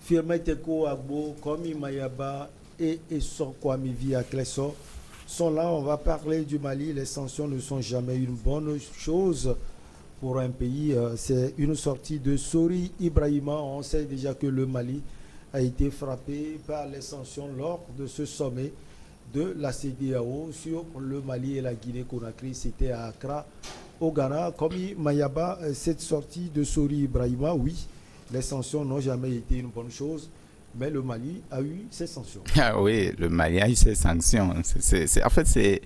Firmin Teko Agbo, Komi Mayaba et Esson Kwame Via Klesso sont là. On va parler du Mali. Les sanctions ne sont jamais une bonne chose pour un pays. C'est une sortie de Sori Ibrahima. On sait déjà que le Mali a été frappé par les sanctions lors de ce sommet de la CEDEAO sur le Mali et la Guinée-Conakry. C'était à Accra, au Ghana. Komi Mayaba, cette sortie de Sori Ibrahima, oui, les sanctions n'ont jamais été une bonne chose, mais le Mali a eu ses sanctions. Ah oui, le Mali a eu ses sanctions. En fait,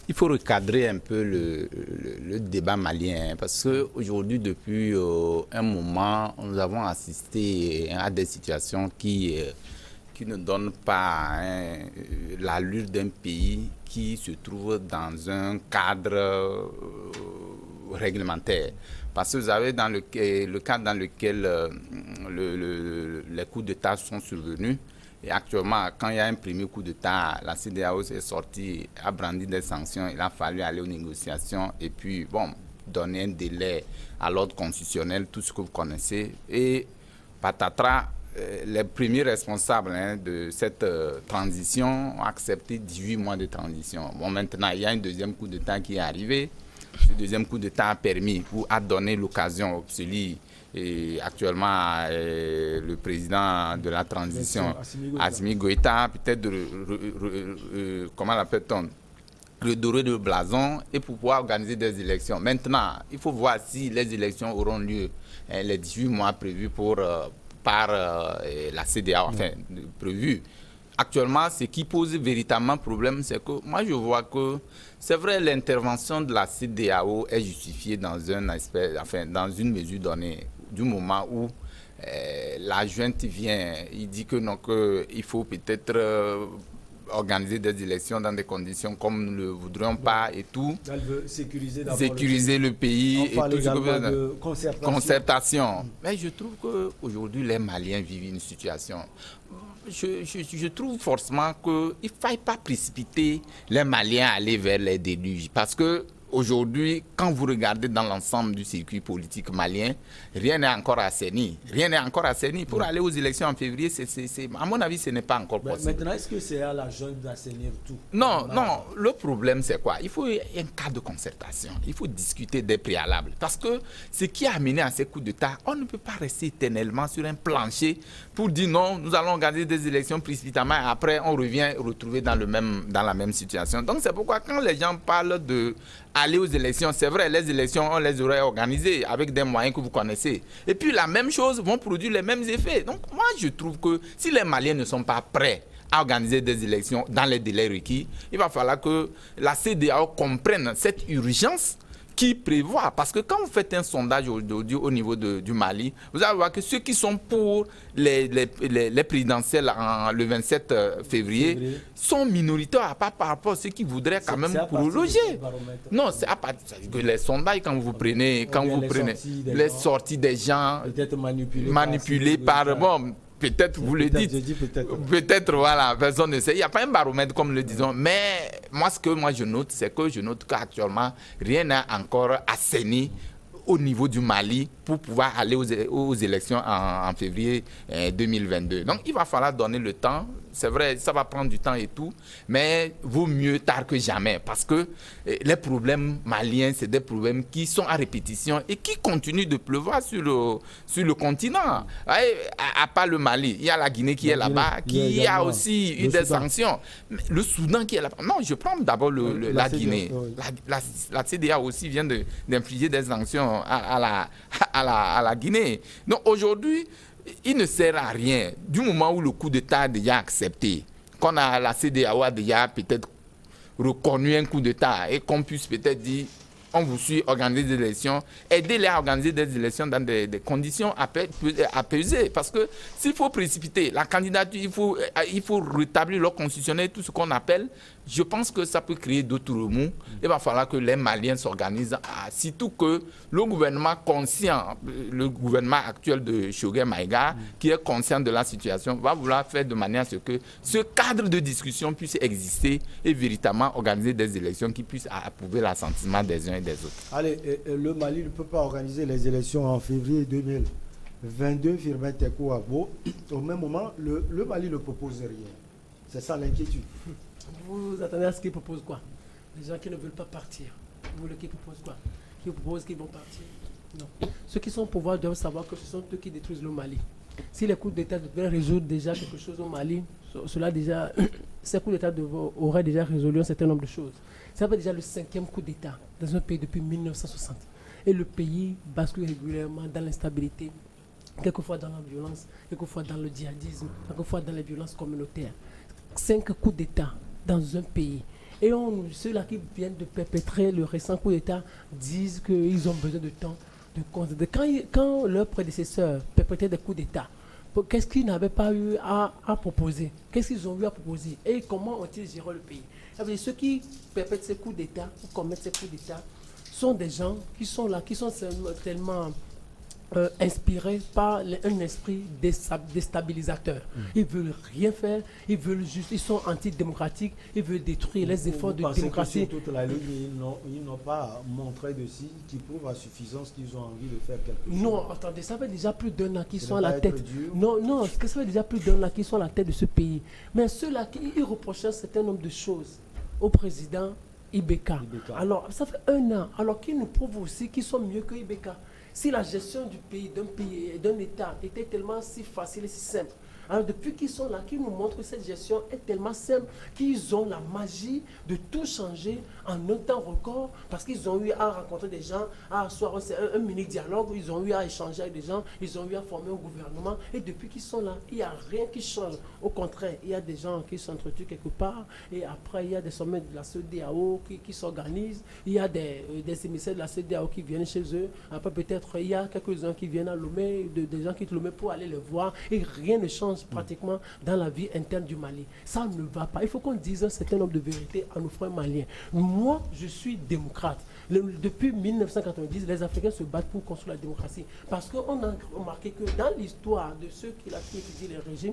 il faut recadrer un peu le débat malien, parce qu'aujourd'hui, depuis un moment, nous avons assisté à des situations qui ne donnent pas l'allure d'un pays qui se trouve dans un cadre réglementaire. Parce que vous avez dans le cadre dans lequel les coups d'État sont survenus. Et actuellement, quand il y a un premier coup d'État, la CEDEAO s'est sortie, a brandi des sanctions. Il a fallu aller aux négociations et puis, donner un délai à l'ordre constitutionnel, tout ce que vous connaissez. Et patatras, les premiers responsables de cette transition ont accepté 18 mois de transition. Maintenant, il y a un deuxième coup d'État qui est arrivé. Ce deuxième coup d'État a permis ou a donné l'occasion, actuellement le président de la transition, Assimi Goïta, peut-être comment l'appelle-t-on, redorer le blason et pour pouvoir organiser des élections. Maintenant, il faut voir si les élections auront lieu les 18 mois prévus par la CEDEAO, prévus. Actuellement, ce qui pose véritablement problème, c'est que moi je vois que c'est vrai, l'intervention de la CEDEAO est justifiée dans une mesure donnée, du moment où la junte vient, il dit que non, qu'il faut peut-être organiser des élections dans des conditions comme nous ne le voudrions pas et tout. Elle veut sécuriser le pays et tout ce que de concertation. Mais je trouve qu'aujourd'hui, les Maliens vivent une situation. Je trouve forcément qu'il ne faille pas précipiter les Maliens à aller vers les déluges. Parce que aujourd'hui, quand vous regardez dans l'ensemble du circuit politique malien, rien n'est encore assaini. Rien n'est encore assaini. Pour aller aux élections en février, à mon avis, ce n'est pas encore possible. Maintenant, est-ce que c'est à la junte d'assainir tout? Non. Le problème, c'est quoi? Il faut un cas de concertation. Il faut discuter des préalables. Parce que ce qui a amené à ces coups d'État, on ne peut pas rester éternellement sur un plancher pour dire non, nous allons organiser des élections précipitamment et après, on revient retrouver dans la même situation. Donc, c'est pourquoi quand les gens parlent de aller aux élections, c'est vrai, les élections, on les aurait organisées avec des moyens que vous connaissez. Et puis la même chose vont produire les mêmes effets. Donc moi, je trouve que si les Maliens ne sont pas prêts à organiser des élections dans les délais requis, il va falloir que la CEDEAO comprenne cette urgence qui prévoit, parce que quand vous faites un sondage aujourd'hui au niveau du Mali, vous allez voir que ceux qui sont pour les présidentielles le 27 février sont minoritaires par rapport à ceux qui voudraient quand même prolonger. Non, c'est à partir que les sondages, quand vous prenez les sorties des gens manipulés par peut-être vous le dites, peut-être voilà, personne ne sait. Il n'y a pas un baromètre comme le disons, mais moi ce que je note, c'est que je note qu'actuellement rien n'a encore assaini au niveau du Mali pour pouvoir aller aux élections en février 2022. Donc il va falloir donner le temps. C'est vrai, ça va prendre du temps et tout, mais vaut mieux tard que jamais, parce que les problèmes maliens, c'est des problèmes qui sont à répétition et qui continuent de pleuvoir sur le continent. À part le Mali, il y a la Guinée qui est là-bas, qui a aussi eu des sanctions. Le Soudan qui est là-bas. Non, je prends d'abord la Guinée. La CEDEAO aussi vient d'infliger des sanctions à la Guinée. Donc aujourd'hui, il ne sert à rien, du moment où le coup d'État est déjà accepté, qu'on a la CEDEAO a déjà peut-être reconnu un coup d'État et qu'on puisse peut-être dire on vous suit, organiser des élections, aidez-les à organiser des élections dans des conditions apaisées. Parce que s'il faut précipiter la candidature, il faut rétablir l'ordre constitutionnel, tout ce qu'on appelle, je pense que ça peut créer d'autres remous. Il va falloir que les Maliens s'organisent, surtout que le gouvernement conscient, le gouvernement actuel de Choguel Maïga, qui est conscient de la situation, va vouloir faire de manière à ce que ce cadre de discussion puisse exister et véritablement organiser des élections qui puissent approuver l'assentiment des uns et des autres. Allez, le Mali ne peut pas organiser les élections en février 22 Firmin Tekou Abo. Au même moment, le Mali ne propose rien. C'est ça l'inquiétude. Vous attendez à ce qu'ils proposent quoi? Les gens qui ne veulent pas partir. Vous voulez qu'ils proposent quoi? Qui proposent qu'ils vont partir? Non. Ceux qui sont au pouvoir doivent savoir que ce sont eux qui détruisent le Mali. Si les coups d'État devaient résoudre déjà quelque chose au Mali, cela déjà, ces coups d'État auraient déjà résolu un certain nombre de choses. Ça fait déjà le 5e coup d'État dans un pays depuis 1960. Et le pays bascule régulièrement dans l'instabilité, quelquefois dans la violence, quelquefois dans le djihadisme, quelquefois dans les violences communautaires. 5 coups d'État dans un pays. Et ceux-là qui viennent de perpétrer le récent coup d'État disent qu'ils ont besoin de temps de considérer. Quand leurs prédécesseurs perpétraient des coups d'État, qu'est-ce qu'ils n'avaient pas eu à proposer? Qu'est-ce qu'ils ont eu à proposer? Et comment ont-ils géré le pays? Ça veut dire, ceux qui perpètrent ces coups d'État, ou commettent ces coups d'État, sont des gens qui sont là, qui sont tellement inspirés par un esprit déstabilisateur. Ils veulent rien faire, ils sont antidémocratiques, ils veulent détruire les efforts de démocratie. Que sur toute la ligne, ils n'ont pas montré de signes qui prouvent à suffisance qu'ils ont envie de faire quelque chose. Non, attendez, ça fait déjà plus d'un an qu'ils sont à la tête. Non, ça fait déjà plus d'un an qu'ils sont à la tête de ce pays. Mais ceux-là, ils reprochaient un certain nombre de choses au président Ibeka. Alors, ça fait un an, alors qu'ils nous prouvent aussi qu'ils sont mieux que Ibeka. Si la gestion du pays, d'un État était tellement si facile et si simple, alors depuis qu'ils sont là, qu'ils nous montrent que cette gestion est tellement simple qu'ils ont la magie de tout changer en un temps record, parce qu'ils ont eu à rencontrer des gens, à asseoir un mini-dialogue, ils ont eu à échanger avec des gens, ils ont eu à former un gouvernement, et depuis qu'ils sont là, il n'y a rien qui change. Au contraire, il y a des gens qui s'entretuent quelque part, et après il y a des sommets de la CEDEAO qui s'organisent, il y a des émissaires de la CEDEAO qui viennent chez eux, après peut-être il y a quelques-uns qui viennent à Lomé, des gens qui quittent Lomé pour aller les voir, et rien ne change pratiquement dans la vie interne du Mali. Ça ne va pas. Il faut qu'on dise un certain nombre de vérités à nos frères maliens. Moi, je suis démocrate. Depuis 1990, les Africains se battent pour construire la démocratie. Parce qu'on a remarqué que dans l'histoire de ceux qui étudient les régimes,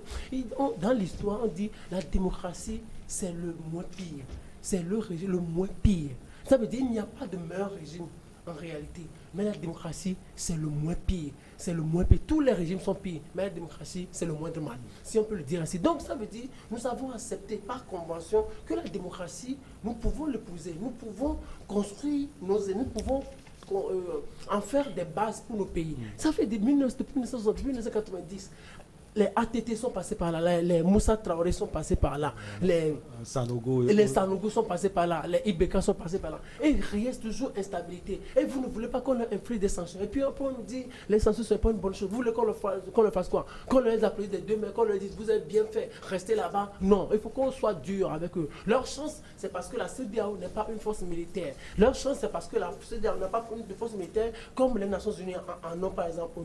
dans l'histoire, on dit la démocratie, c'est le moins pire. C'est le régime le moins pire. Ça veut dire qu'il n'y a pas de meilleur régime en réalité. Mais la démocratie, c'est le moins pire. C'est le moins pire. Tous les régimes sont pires, mais la démocratie, c'est le moindre mal. Si on peut le dire ainsi. Donc, ça veut dire, nous avons accepté par convention que la démocratie, nous pouvons l'épouser. Nous pouvons construire nous pouvons en faire des bases pour nos pays. Ça fait depuis 1960, 1990. Les ATT sont passés par là, les Moussa Traoré sont passés par là, les Sanogo sont passés par là, les Ibeka sont passés par là. Et il reste toujours instabilité. Et vous ne voulez pas qu'on leur inflige des sanctions. Et puis après on nous dit, les sanctions ne sont pas une bonne chose. Vous voulez qu'on le fasse quoi? Qu'on les applaudisse des deux mains, qu'on leur dise, vous avez bien fait, restez là-bas. Non, il faut qu'on soit dur avec eux. Leur chance, c'est parce que la CEDEAO n'est pas une force militaire. Leur chance, c'est parce que la CEDEAO n'a pas une force militaire comme les Nations Unies en ont, par exemple,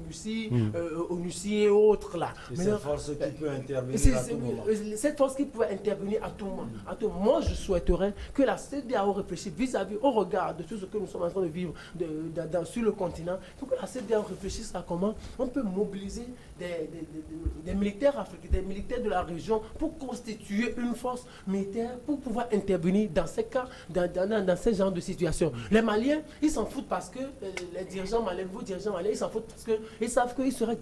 ONUCI et autres là. Cette force qui peut intervenir à tout moment. Cette force qui peut intervenir à tout moment. Moi, je souhaiterais que la CEDEAO réfléchisse vis-à-vis, au regard de tout ce que nous sommes en train de vivre sur le continent. Il faut que la CEDEAO réfléchisse à comment on peut mobiliser des militaires africains, des militaires de la région pour constituer une force militaire pour pouvoir intervenir dans ces cas, dans ces genres de situations. Les Maliens, ils s'en foutent parce que les dirigeants maliens, vos dirigeants maliens, ils s'en foutent parce qu'ils savent qu'il serait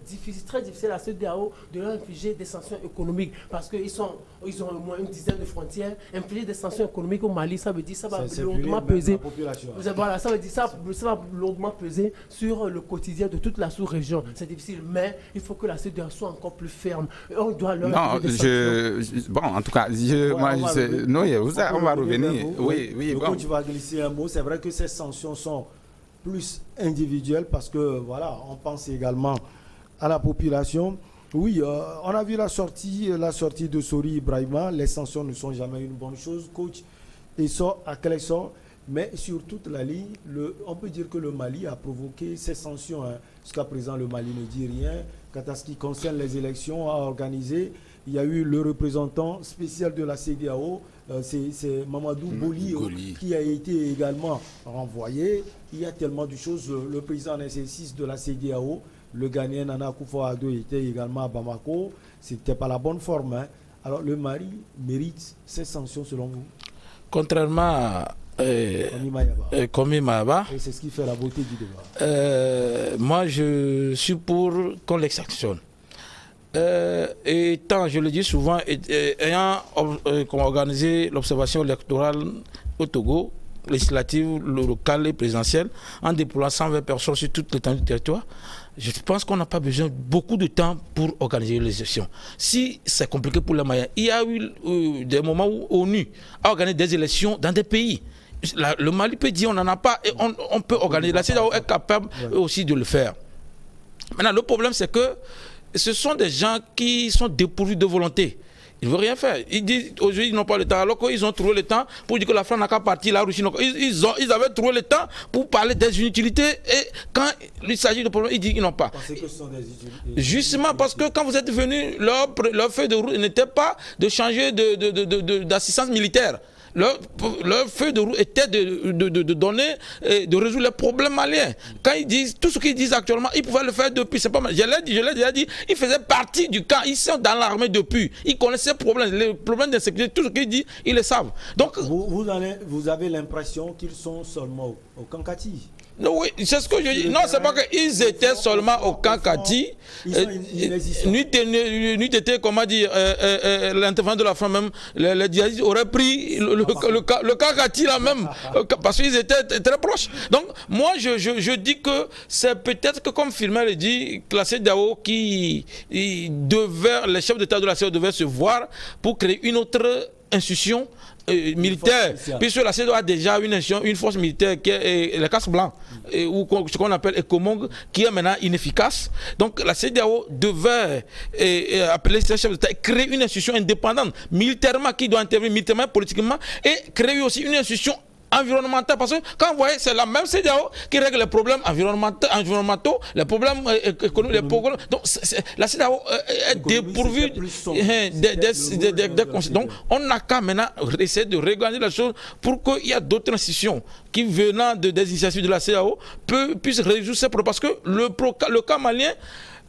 très difficile à la CEDEAO de leur infliger des sanctions économiques parce qu'ils ont au moins une dizaine de frontières. Infliger des sanctions économiques au Mali, ça veut dire ça va lourdement peser. Voilà, ça veut dire ça va lourdement peser sur le quotidien de toute la sous-région. C'est difficile, mais il faut que la CEDEAO soit encore plus ferme. On doit leur bon, en tout cas, on va revenir. Oui, bon. Tu vas glisser un mot. C'est vrai que ces sanctions sont plus individuelles parce que voilà, on pense également à la population. Oui, on a vu la sortie de Sori Ibrahima. Les sanctions ne sont jamais une bonne chose. Coach, et ça, à quel sort? Mais sur toute la ligne, on peut dire que le Mali a provoqué ces sanctions. Jusqu'à présent, le Mali ne dit rien. Quant à ce qui concerne les élections à organiser, il y a eu le représentant spécial de la CEDEAO, c'est Mamadou Boli, qui a été également renvoyé. Il y a tellement de choses. Le président en exercice de la CEDEAO, le Ghanéen Nana Akufo-Addo, était également à Bamako. Ce n'était pas la bonne forme. Alors le Mali mérite ces sanctions selon vous? Contrairement Kwame Mayaba. Et c'est ce qui fait la beauté du débat. Moi, je suis pour qu'on les sanctionne. Étant, je le dis souvent, ayant organisé l'observation électorale au Togo, législative, locale et présidentielle, en déployant 120 personnes sur toute l'étendue du territoire, je pense qu'on n'a pas besoin de beaucoup de temps pour organiser les élections. Si c'est compliqué pour les Maliens, il y a eu des moments où l'ONU a organisé des élections dans des pays. Le Mali peut dire on n'en a pas et on peut organiser. La CEDEAO est capable aussi de le faire. Maintenant, le problème, c'est que ce sont des gens qui sont dépourvus de volonté. Ils ne veulent rien faire. Ils disent aujourd'hui ils n'ont pas le temps. Alors qu'ils ont trouvé le temps pour dire que la France n'a qu'à partir, la Russie n'a qu'à. Ils avaient trouvé le temps pour parler des inutilités. Et quand il s'agit de problèmes, ils disent qu'ils n'ont pas. Parce que ce sont des inutilités. Justement parce que quand vous êtes venus, leur feuille de route n'était pas de changer d'assistance militaire. Leur feuille de route était de donner, de résoudre les problèmes maliens. Quand ils disent, tout ce qu'ils disent actuellement, ils pouvaient le faire depuis. C'est pas mal. Je l'ai déjà dit, ils faisaient partie du camp. Ils sont dans l'armée depuis. Ils connaissaient les problèmes d'insécurité. Tout ce qu'ils disent, ils le savent. Donc, vous avez l'impression qu'ils sont seulement au Kankati. Non, oui, c'est ce que je dis. Non, c'est pas qu'ils étaient seulement au Kankati. N'eût été, comment dire, l'intervention de la France même, les djihadistes auraient pris le Kankati là même, parce qu'ils étaient très proches. Donc, moi, je dis que c'est peut-être que, comme Firmin le dit, que la CEDEAO les chefs d'État de la CEDEAO devaient se voir pour créer une autre institution militaire, puisque la CEDEAO a déjà une force militaire qui est la casse blanc, ou ce qu'on appelle Ecomong, qui est maintenant inefficace. Donc la CEDEAO devait appeler ses chefs d'État, créer une institution indépendante, militairement, qui doit intervenir militairement, politiquement, et créer aussi une institution environnementale, parce que quand vous voyez, c'est la même CEDEAO qui règle les problèmes environnementaux, les problèmes économiques, les problèmes. Donc la CEDEAO est dépourvue des conseils. Donc on n'a qu'à maintenant essayer de regarder la chose pour qu'il y ait d'autres institutions qui, venant des initiatives de la CEDEAO, puissent résoudre ces problèmes. Parce que le cas malien,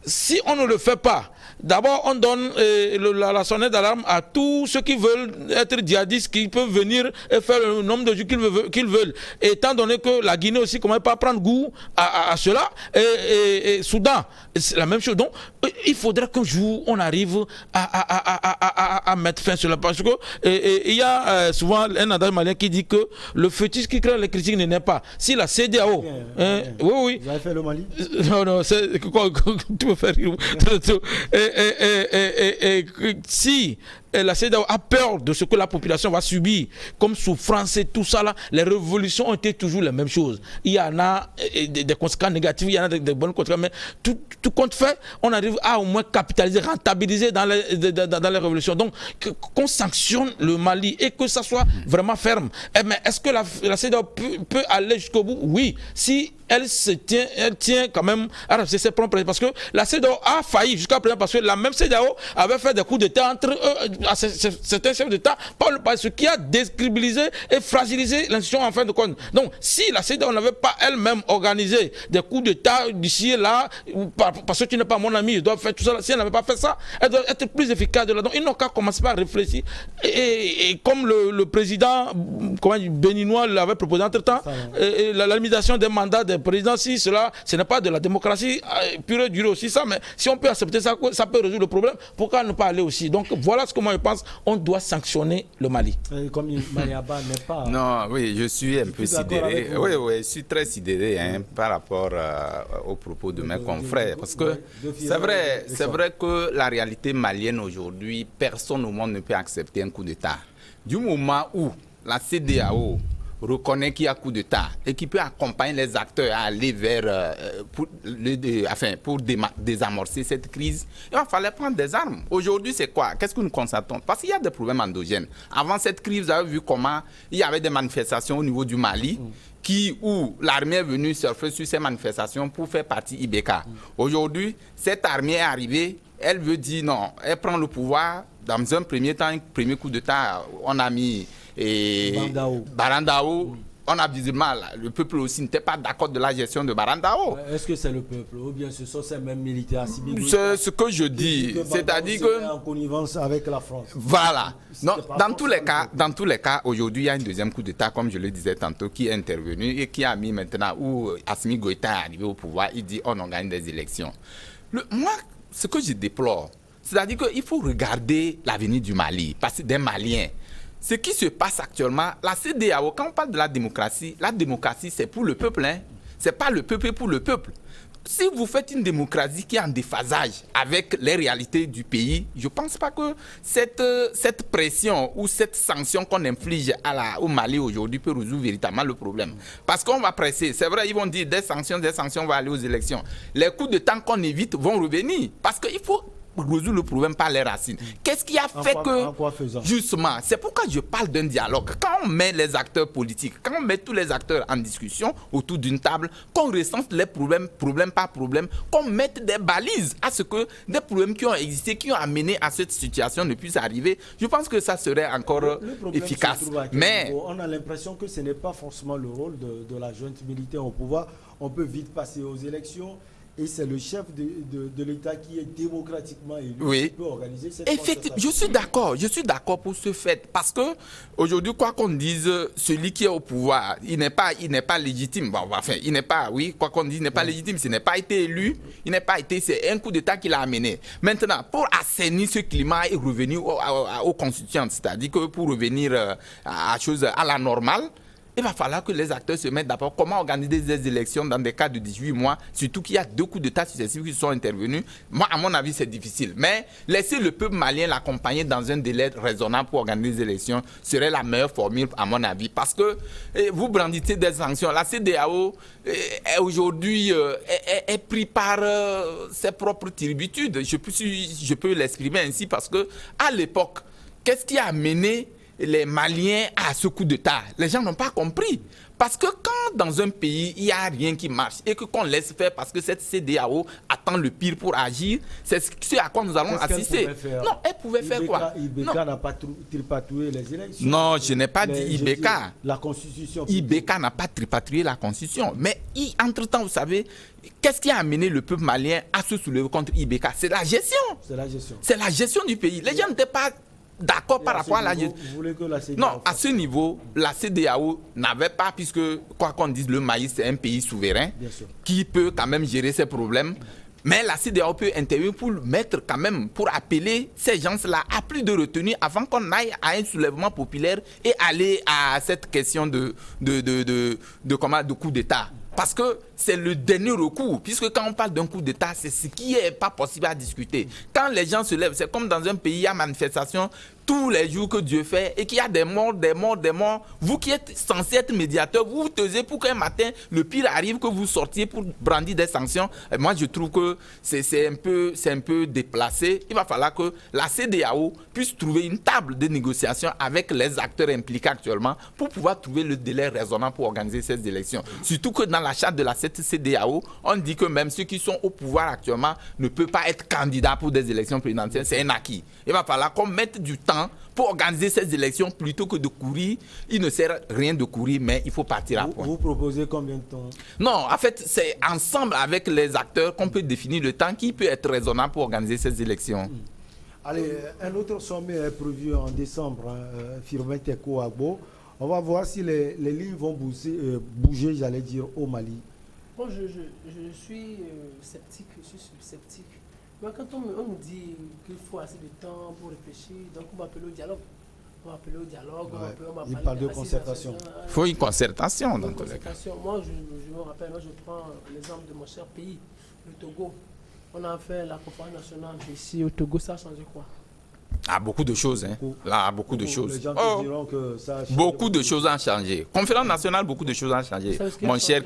si on ne le fait pas, d'abord on donne la sonnette d'alarme à tous ceux qui veulent être djihadistes, qui peuvent venir et faire le nombre de jours qu'ils veulent. Et étant donné que la Guinée aussi ne commence pas à prendre goût à cela, et Soudan, c'est la même chose. Donc il faudrait qu'un jour on arrive à mettre fin sur la parce que il y a souvent un adage malien qui dit que le fœtus qui crée les critiques ne naît pas. Si la CEDEAO, oui. Vous avez fait le Mali? Non, c'est quoi tu peux faire si la CEDEAO a peur de ce que la population va subir comme souffrance et tout ça là, les révolutions ont été toujours les mêmes choses. Il y en a des conséquences négatives, il y en a des bonnes conséquences, mais tout compte fait, on arrive à au moins capitaliser, rentabiliser dans les révolutions. Donc qu'on sanctionne le Mali et que ça soit vraiment ferme. Mais est-ce que la CEDEAO peut aller jusqu'au bout? Oui, si elle tient quand même à respecter ses propres principes. Parce que la CEDEAO a failli jusqu'à présent parce que la même CEDEAO avait fait des coups d'État entre certains chefs d'État par le passé, ce qui a décrédibilisé et fragilisé l'institution en fin de compte. Donc, si la CEDEAO n'avait pas elle-même organisé des coups d'État d'ici et là, parce que tu n'es pas mon ami, je dois faire tout ça. Si elle n'avait pas fait ça, elle doit être plus efficace de là. Donc, ils n'ont qu'à commencer par réfléchir. Et comme le président béninois l'avait proposé entre-temps, la limitation des mandats des présidents, si cela, ce n'est pas de la démocratie pure et dure aussi ça, mais si on peut accepter ça, ça peut résoudre le problème. Pourquoi ne pas aller aussi? Donc, voilà ce que moi je pense, on doit sanctionner le Mali. Comme Mayaba n'est pas... Non, oui, je suis un peu sidéré. Oui, je suis très sidéré par rapport aux propos de mes confrères. Parce que c'est vrai que la réalité malienne aujourd'hui, personne au monde ne peut accepter un coup d'État. Du moment où la CEDEAO reconnaît qu'il y a coup d'État et qui peut accompagner les acteurs à aller vers pour désamorcer cette crise, il va falloir prendre des armes. Aujourd'hui, c'est quoi? Qu'est-ce que nous constatons? Parce qu'il y a des problèmes endogènes. Avant cette crise, vous avez vu comment il y avait des manifestations au niveau du Mali où l'armée est venue surfer sur ces manifestations pour faire partie IBK. Aujourd'hui, cette armée est arrivée, elle veut dire non, elle prend le pouvoir. Dans un premier temps, un premier coup d'État, on a mis Barandao, on a visiblement, le peuple aussi n'était pas d'accord de la gestion de Barandao. Est-ce que c'est le peuple ou bien ce sont ces mêmes militaires civils? C'est ce que je dis, c'est-à-dire que... en connivence avec la France. Voilà. Non, dans tous les cas, aujourd'hui, il y a un deuxième coup d'État, comme je le disais tantôt, qui est intervenu et qui a mis maintenant, où Assimi Goïta est arrivé au pouvoir, il dit on gagne des élections. Moi, ce que je déplore, c'est-à-dire qu'il faut regarder l'avenir du Mali, parce que des Maliens. Ce qui se passe actuellement, la CEDEAO, quand on parle de la démocratie c'est pour le peuple. Hein. Ce n'est pas le peuple pour le peuple. Si vous faites une démocratie qui est en déphasage avec les réalités du pays, je ne pense pas que cette pression ou cette sanction qu'on inflige au Mali aujourd'hui peut résoudre véritablement le problème. Parce qu'on va presser. C'est vrai, ils vont dire des sanctions vont aller aux élections. Les coups de temps qu'on évite vont revenir. Parce qu'il faut résoudre le problème par les racines. Qu'est-ce qui a fait justement, c'est pourquoi je parle d'un dialogue. Quand on met les acteurs politiques, quand on met tous les acteurs en discussion autour d'une table, qu'on recense les problèmes, problème par problème, qu'on mette des balises à ce que des problèmes qui ont existé, qui ont amené à cette situation ne puissent arriver, je pense que ça serait encore efficace. Mais on a l'impression que ce n'est pas forcément le rôle de la junte militaire au pouvoir. On peut vite passer aux élections. Et c'est le chef de l'État qui est démocratiquement élu qui peut organiser cette effectivement, je suis d'accord pour ce fait. Parce que aujourd'hui, quoi qu'on dise, celui qui est au pouvoir, il n'est pas légitime. Bon, enfin, il n'est pas, quoi qu'on dise, il n'est pas légitime. S'il n'est pas été élu, c'est un coup d'État qu'il a amené. Maintenant, pour assainir ce climat et revenir aux constituants, c'est-à-dire que pour revenir à la normale, il va falloir que les acteurs se mettent d'abord comment organiser des élections dans des cas de 18 mois, surtout qu'il y a 2 coups d'État successifs qui sont intervenus. Moi, à mon avis, c'est difficile. Mais laisser le peuple malien l'accompagner dans un délai raisonnable pour organiser des élections serait la meilleure formule, à mon avis. Parce que vous brandissez des sanctions. La CEDEAO est aujourd'hui est pris par ses propres turpitudes. Je peux l'exprimer ainsi parce que à l'époque, qu'est-ce qui a mené les Maliens à ce coup d'État? Les gens n'ont pas compris. Parce que quand dans un pays, il n'y a rien qui marche et qu'on laisse faire parce que cette CEDEAO attend le pire pour agir, c'est ce à quoi nous allons assister. Non, elle pouvait faire quoi? Ibeka n'a pas tripatouillé les élections. Non, je n'ai pas dit Ibeka. La Constitution. Ibeka n'a pas tripatouillé la Constitution. Mais entre-temps, vous savez, qu'est-ce qui a amené le peuple malien à se soulever contre Ibeka? C'est la gestion. C'est la gestion du pays. Les gens n'étaient pas d'accord par rapport à la gestion. Non, à ce niveau, la CEDEAO n'avait pas, puisque, quoi qu'on dise, le Mali, c'est un pays souverain qui peut quand même gérer ses problèmes. Mais la CEDEAO peut intervenir pour mettre quand même, pour appeler ces gens-là à plus de retenue avant qu'on aille à un soulèvement populaire et aller à cette question de coup d'État. Parce que c'est le dernier recours, puisque quand on parle d'un coup d'État, c'est ce qui n'est pas possible à discuter. Quand les gens se lèvent, c'est comme dans un pays, il y a manifestation tous les jours que Dieu fait et qu'il y a des morts. Vous qui êtes censé être médiateur, vous taisez pour qu'un matin, le pire arrive, que vous sortiez pour brandir des sanctions. Et moi, je trouve que c'est un peu déplacé. Il va falloir que la CEDEAO puisse trouver une table de négociation avec les acteurs impliqués actuellement pour pouvoir trouver le délai raisonnable pour organiser ces élections. Surtout que dans la charte de la CEDEAO, on dit que même ceux qui sont au pouvoir actuellement ne peuvent pas être candidats pour des élections présidentielles. C'est un acquis. Il va falloir qu'on mette du temps pour organiser ces élections plutôt que de courir. Il ne sert à rien de courir, mais il faut partir à point. Vous proposez combien de temps? Non, en fait, c'est ensemble avec les acteurs qu'on peut définir le temps qui peut être raisonnable pour organiser ces élections. Allez, un autre sommet est prévu en décembre, Firmin Teko Agbo. On va voir si les lignes vont bouger, j'allais dire, au Mali. Moi, je suis sceptique. Mais quand on nous dit qu'il faut assez de temps pour réfléchir, donc on va appeler au dialogue. Il parle de concertation. Il faut une concertation dans tous les cas. Moi, je me rappelle, je prends l'exemple de mon cher pays, le Togo. On a fait la conférence nationale ici au Togo, ça a changé quoi? Beaucoup de choses. Beaucoup de choses. Les gens te diront que ça a changé. Beaucoup de choses ont changé. Conférence nationale, beaucoup de choses ont changé. Mon cher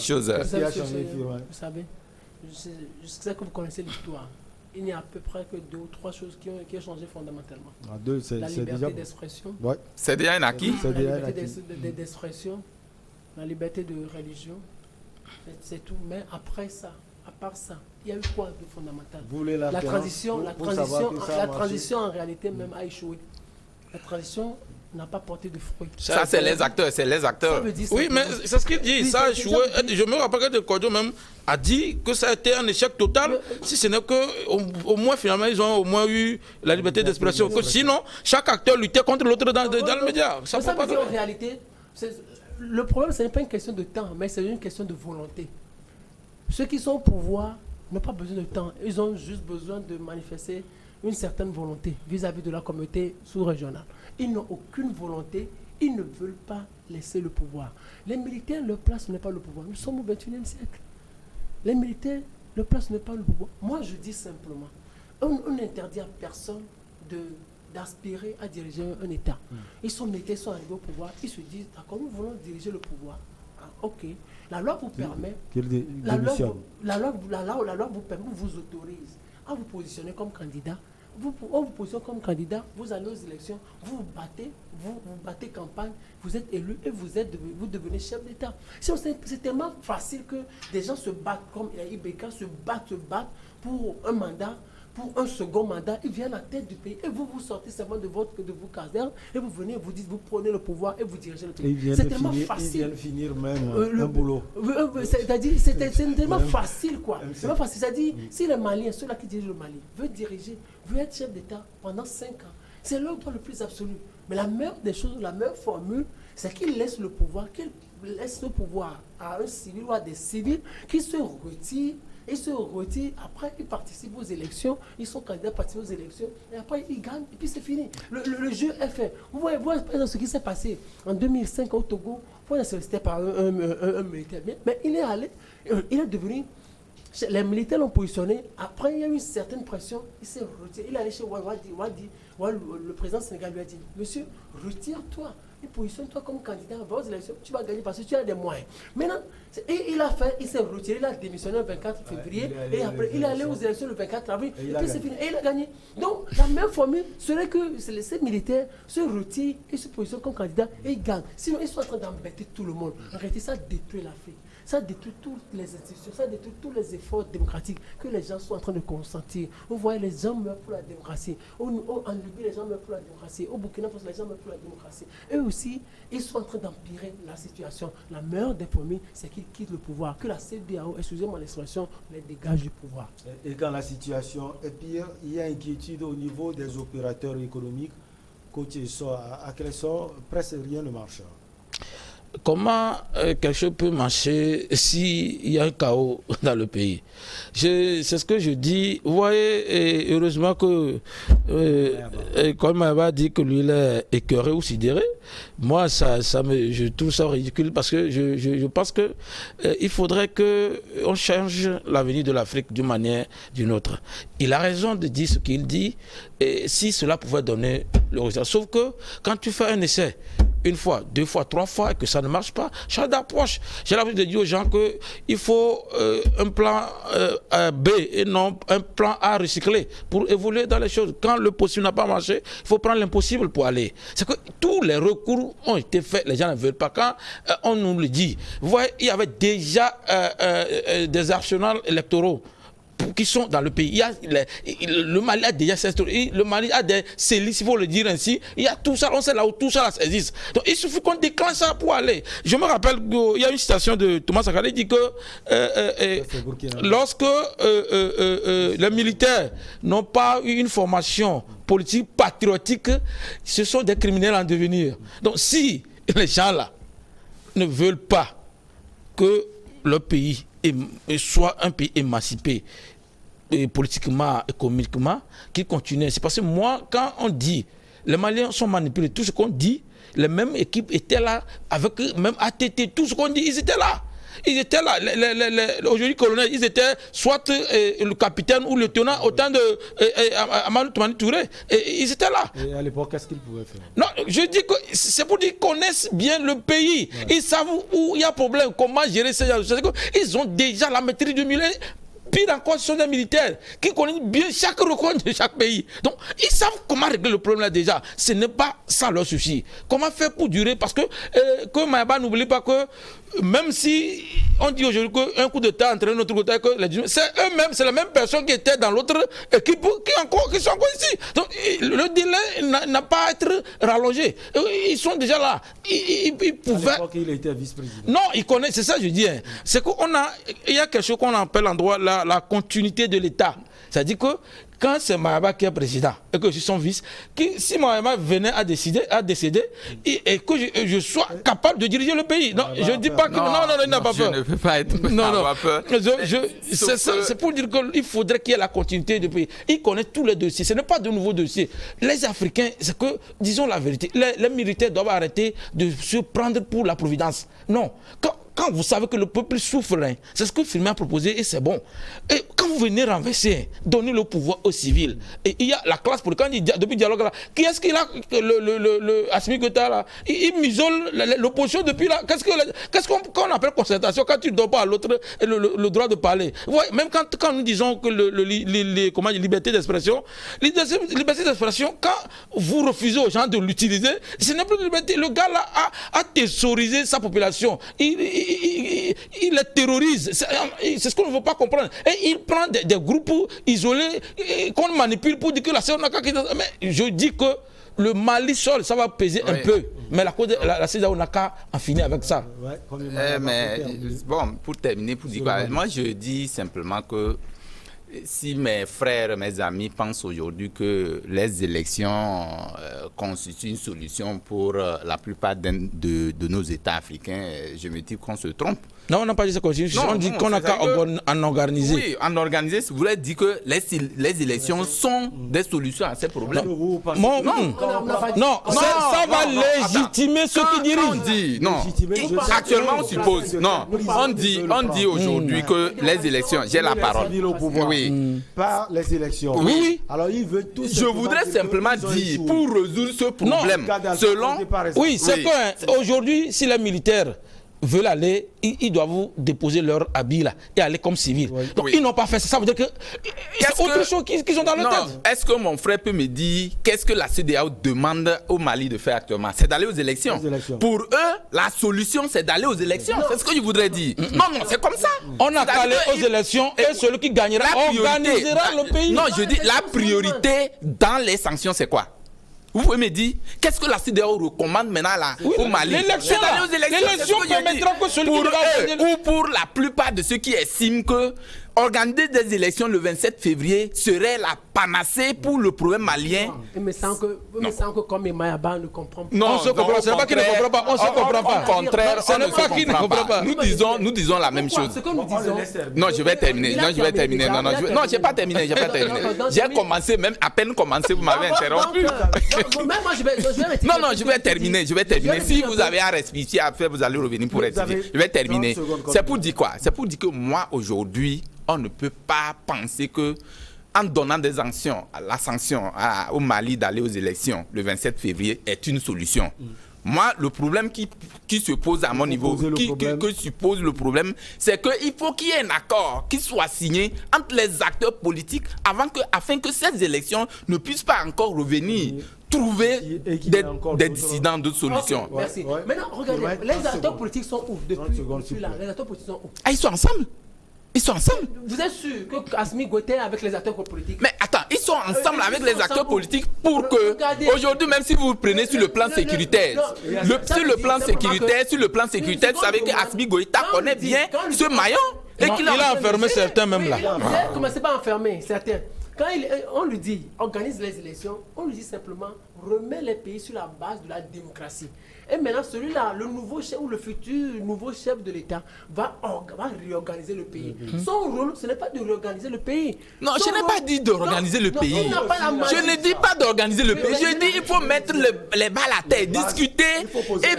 chose. Vous savez, je sais que vous connaissez l'histoire. Il n'y a à peu près que 2 ou 3 choses qui ont changé fondamentalement. La liberté d'expression. Ouais. C'est déjà un acquis. La liberté d'expression, la liberté de religion, c'est tout. Mais après ça, à part ça, il y a eu quoi de fondamental? La transition en réalité même a échoué. La transition n'a pas porté de fruits. Ça, c'est les acteurs, c'est les acteurs. Oui, mais c'est ce qu'il dit. Ça a échoué. Je me rappelle que Kodjo même a dit que ça a été un échec total, si ce n'est que au moins finalement ils ont au moins eu la liberté d'expression. Sinon, chaque acteur luttait contre l'autre dans le média. Ça veut dire en réalité, le problème ce n'est pas une question de temps, mais c'est une question de volonté. Ceux qui sont au pouvoir n'ont pas besoin de temps, ils ont juste besoin de manifester une certaine volonté vis-à-vis de la communauté sous-régionale. Ils n'ont aucune volonté, ils ne veulent pas laisser le pouvoir. Les militaires, leur place n'est pas le pouvoir. Nous sommes au XXIe siècle. Les militaires, leur place n'est pas le pouvoir. Moi, je dis simplement, on n'interdit à personne d'aspirer à diriger un État. Ils sont militaires, ils sont arrivés au pouvoir, ils se disent, d'accord, nous voulons diriger le pouvoir. Ah, ok. La loi vous permet, la loi vous permet, vous autorise à vous positionner comme candidat. Vous positionnez comme candidat, vous allez aux élections, vous battez campagne, vous êtes élu et vous devenez chef d'État. C'est tellement facile que des gens se battent comme Ibeka, se battent pour un mandat, pour un second mandat, ils viennent à la tête du pays et vous sortez seulement de vos casernes et vous venez, vous dites, vous prenez le pouvoir et vous dirigez le pays. C'est tellement facile. Ils viennent finir même un boulot. C'est-à-dire, c'est tellement facile, quoi. C'est tellement facile. C'est-à-dire, si les Maliens, ceux-là qui dirigent le Mali, veulent être chef d'État pendant 5 ans, c'est leur droit le plus absolu. Mais la meilleure des choses, la meilleure formule, c'est qu'ils laissent le pouvoir, à un civil ou à des civils qui se retirent. Ils se retirent, après ils participent aux élections, ils sont candidats, participent aux élections, et après ils gagnent, et puis c'est fini. Le jeu est fait. Vous voyez ce qui s'est passé en 2005 au Togo, c'était par un militaire, mais il est allé, il est devenu, les militaires l'ont positionné, après il y a eu une certaine pression, il s'est retiré, il est allé chez Wadi, le président sénégal lui a dit, monsieur, retire-toi. Positionne-toi comme candidat aux élections, tu vas gagner parce que tu as des moyens. Maintenant, il s'est retiré, il a démissionné le 24 février, et après, il est allé aux élections le 24 avril, et puis c'est fini, et il a gagné. Donc, la même formule serait que ces militaires se retirent, ils se positionnent comme candidats, et ils gagnent. Sinon, ils sont en train d'embêter tout le monde. En réalité, ça détruit l'Afrique. Ça détruit toutes les institutions, ça détruit tous les efforts démocratiques que les gens sont en train de consentir. Vous voyez, les gens meurent pour la démocratie. En Libye, les gens meurent pour la démocratie. Au Burkina Faso, les gens meurent pour la démocratie. Eux aussi, ils sont en train d'empirer la situation. La meilleure des familles, c'est qu'ils quittent le pouvoir. Que la CEDEAO, excusez-moi l'expression, les dégage du pouvoir. Et quand la situation est pire, il y a inquiétude au niveau des opérateurs économiques. Côté à Cresson, presque rien ne marche. Comment quelque chose peut marcher s'il y a un chaos dans le pays? C'est ce que je dis. Vous voyez, heureusement que comme Mayaba dit que lui il est écœuré ou sidéré, moi je trouve ça ridicule parce que je pense que il faudrait qu'on change l'avenir de l'Afrique d'une manière ou d'une autre. Il a raison de dire ce qu'il dit, et si cela pouvait donner le résultat. Sauf que quand tu fais un essai, 1 fois, 2 fois, 3 fois, et que ça ne marche pas, change d'approche. J'ai l'habitude de dire aux gens qu'il faut un plan B et non un plan A recyclé pour évoluer dans les choses. Quand le possible n'a pas marché, il faut prendre l'impossible pour aller. C'est que tous les recours ont été faits, les gens ne veulent pas. Quand on nous le dit, vous voyez, il y avait déjà des arsenals électoraux qui sont dans le pays. Il y a le Mali a déjà le Mali a des sélices, il faut le dire ainsi. Il y a tout ça, on sait là où tout ça existe. Donc il suffit qu'on déclenche ça pour aller. Je me rappelle qu'il y a une citation de Thomas Sankara qui dit que lorsque les militaires n'ont pas eu une formation politique patriotique, ce sont des criminels en devenir. Donc si les gens là ne veulent pas que leur pays soit un pays émancipé politiquement, économiquement, qu'ils continuent. C'est parce que moi, quand on dit, les Maliens sont manipulés, tout ce qu'on dit, les mêmes équipes étaient là, avec même ATT, tout ce qu'on dit, ils étaient là. Ils étaient là, aujourd'hui colonels, ils étaient soit le capitaine ou le lieutenant au temps de Amadou Toumani Touré. Ils étaient là. Et à l'époque, qu'est-ce qu'ils pouvaient faire? Non, je dis que c'est pour dire qu'ils connaissent bien le pays. Ouais. Ils savent où il y a problème, comment gérer ces gens. Ils ont déjà la maîtrise du milieu. Pire encore, ce sont des militaires qui connaissent bien chaque recoin de chaque pays. Donc, ils savent comment régler le problème là déjà. Ce n'est pas ça leur souci. Comment faire pour durer? Parce que Mayaba n'oublie pas que même si on dit aujourd'hui qu'un coup d'État entraîne notre coup d'État, c'est eux-mêmes, c'est la même personne qui était dans l'autre équipe qui sont encore ici. Donc le délai n'a pas à être rallongé. Ils sont déjà là. Ils pouvaient... À l'époque, il était vice-président. Non, ils connaissent, c'est ça que je dis. Hein. C'est il y a quelque chose qu'on appelle en droit la continuité de l'État. C'est-à-dire que quand c'est Mayaba qui est président et que je suis son vice, si Mayaba venait à décéder et que je sois capable de diriger le pays. Non, je ne dis pas que... Non, il n'a pas peur. Je ne peux pas être... Non. peur. C'est pour dire qu'il faudrait qu'il y ait la continuité du pays. Il connaît tous les dossiers. Ce n'est pas de nouveaux dossiers. Les Africains, c'est que, disons la vérité, les militaires doivent arrêter de se prendre pour la providence. Non. Quand vous savez que le peuple souffre, hein, c'est ce que Filmé a proposé et c'est bon. Et quand vous venez renverser, donner le pouvoir aux civils, et il y a la classe politique, quand il dit depuis le dialogue là, qui est-ce qu'il a, le Assimi Goïta là, il misole l'opposition depuis là. Qu'est-ce qu'on appelle concertation quand tu ne donnes pas à l'autre le droit de parler? Ouais, même quand nous disons que liberté d'expression, quand vous refusez aux gens de l'utiliser, ce n'est plus de liberté. Le gars là a thésaurisé sa population. Il les terrorise. C'est ce qu'on ne veut pas comprendre. Et il prend des groupes isolés qu'on manipule pour dire que la CEDEAO... Mais je dis que le Mali seul, ça va peser un peu. Mais la CEDEAO n'a qu'à en finir avec ça. Mais bon, pour terminer, pour dire quoi, moi je dis simplement que si mes frères, mes amis pensent aujourd'hui que les élections constituent une solution pour la plupart de nos États africains, je me dis qu'on se trompe. Non, on n'a pas dit ça. On dit qu'on n'a qu'à en organiser. Oui, en organiser, ça voulait dire que les élections sont des solutions à ces problèmes. Non, ça va légitimer ceux qui dirigent. Actuellement on suppose, non, on dit aujourd'hui que les élections, j'ai la parole. Oui. Par les élections. Oui. Alors il veut tout. Je voudrais simplement dire, pour résoudre ce problème, selon... Oui, c'est qu'aujourd'hui, si les militaires veulent aller, ils doivent déposer leur habit là et aller comme civils. Donc ils n'ont pas fait ça. Ça veut dire que c'est autre chose qu'ils ont dans leur tête. Est-ce que mon frère peut me dire qu'est-ce que la CEDEAO demande au Mali de faire actuellement? C'est d'aller aux élections. Pour eux, la solution c'est d'aller aux élections. C'est ce que je voudrais dire. Non, c'est comme ça. On a allé aux élections et celui qui gagnera organisera le pays. Non, je dis la priorité dans les sanctions c'est quoi? Vous pouvez me dire, qu'est-ce que la CEDEAO recommande maintenant là, au Mali? L'élection permettra que celui pour eux, ou pour la plupart de ceux qui estiment que organiser des élections le 27 février serait la panacée pour le problème malien. Mais sans que comme Mayaba ne comprend pas. Non, on se comprend. C'est pas qu'il ne comprend pas. On se comprend pas. Au contraire, ce n'est pas qu'il ne comprend pas. Nous disons la même chose. Ce que nous disons. Non, je vais terminer. Non, je vais terminer. Non, j'ai pas terminé. J'ai commencé, même à peine commencé, vous m'avez interrompu. Non, je vais terminer. Si vous avez un respirer à faire, vous allez revenir pour rectifier. Je vais terminer. C'est pour dire quoi? C'est pour dire que moi, aujourd'hui, on ne peut pas penser que en donnant des sanctions, la sanction au Mali d'aller aux élections le 27 février est une solution. Moi, le problème qui se pose à mon niveau, que suppose le problème, c'est qu'il faut qu'il y ait un accord qui soit signé entre les acteurs politiques afin que ces élections ne puissent pas encore revenir trouver des dissidents, d'autres solutions. Merci. Maintenant, regardez, les acteurs politiques sont où depuis là? Les acteurs politiques sont où? Ah, ils sont ensemble. Ils sont ensemble. Vous êtes sûr que Assimi Goïta avec les acteurs politiques? Mais attends, ils sont ensemble avec les acteurs politiques pour que, aujourd'hui, même si vous prenez sur le plan sécuritaire, sur le plan sécuritaire, vous savez qu'Assimi Goïta connaît bien ce maillon. Et qu'il a enfermé certains même là. Commencez pas à enfermer certains. Quand on lui dit organise les élections, on lui dit simplement remet les pays sur la base de la démocratie. Et maintenant, celui-là, le nouveau chef ou le futur nouveau chef de l'État va réorganiser le pays. Son rôle, ce n'est pas de réorganiser le pays. Non, je n'ai pas dit de réorganiser le pays. Je ne dis pas d'organiser le pays. Je dis qu'il faut mettre les balles à terre, discuter et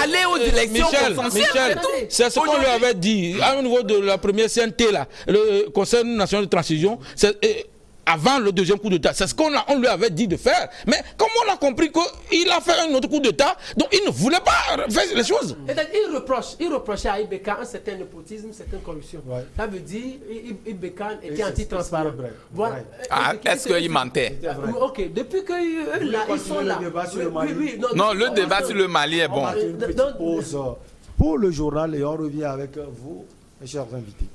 aller aux élections consensuelles. C'est ce qu'on lui avait dit au niveau de la première CNT, là, le Conseil national de transition. Avant le deuxième coup d'État. C'est ce qu'on lui avait dit de faire. Mais comme on a compris qu'il a fait un autre coup d'État, donc il ne voulait pas faire les choses. Il reprochait à Ibeka un certain népotisme, une certaine corruption. Ouais. Ça veut dire Ibeka était anti-transparent. Voilà. Est-ce qu'il mentait? Ok, depuis qu'ils sont là. Non, le débat sur le Mali est bon. Une petite pause pour le journal et on revient avec vous, mes chers invités.